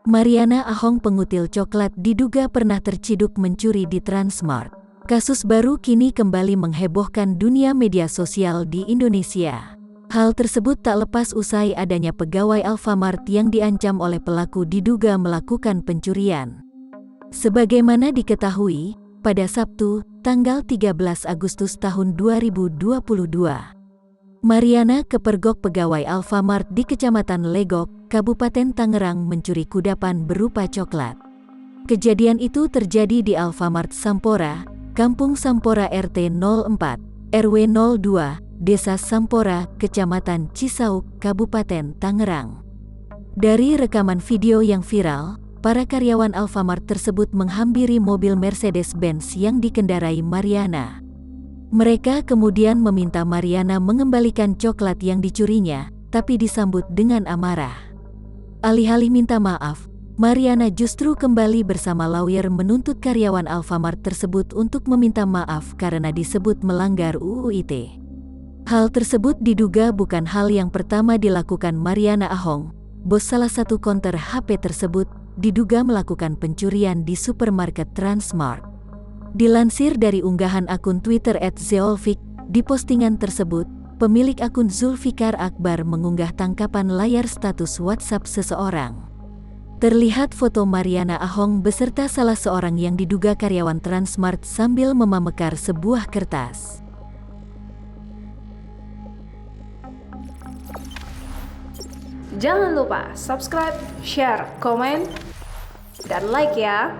Mariana Ahong, pengutil coklat, diduga pernah terciduk mencuri di Transmart. Kasus baru kini kembali menghebohkan dunia media sosial di Indonesia. Hal tersebut tak lepas usai adanya pegawai Alfamart yang diancam oleh pelaku diduga melakukan pencurian. Sebagaimana diketahui, pada Sabtu, tanggal 13 Agustus tahun 2022, Mariana kepergok pegawai Alfamart di Kecamatan Legok, Kabupaten Tangerang mencuri kudapan berupa coklat. Kejadian itu terjadi di Alfamart Sampora, Kampung Sampora RT 04, RW 02, Desa Sampora, Kecamatan Cisauk, Kabupaten Tangerang. Dari rekaman video yang viral, para karyawan Alfamart tersebut menghampiri mobil Mercedes-Benz yang dikendarai Mariana. Mereka kemudian meminta Mariana mengembalikan coklat yang dicurinya, tapi disambut dengan amarah. Alih-alih minta maaf, Mariana justru kembali bersama lawyer menuntut karyawan Alfamart tersebut untuk meminta maaf karena disebut melanggar UU ITE. Hal tersebut diduga bukan hal yang pertama dilakukan Mariana Ahong. Bos salah satu konter HP tersebut diduga melakukan pencurian di supermarket Transmart. Dilansir dari unggahan akun Twitter @zeolfik, di postingan tersebut, pemilik akun Zulfikar Akbar mengunggah tangkapan layar status WhatsApp seseorang. Terlihat foto Mariana Ahong beserta salah seorang yang diduga karyawan Transmart sambil memamekar sebuah kertas. Jangan lupa subscribe, share, komen, dan like ya!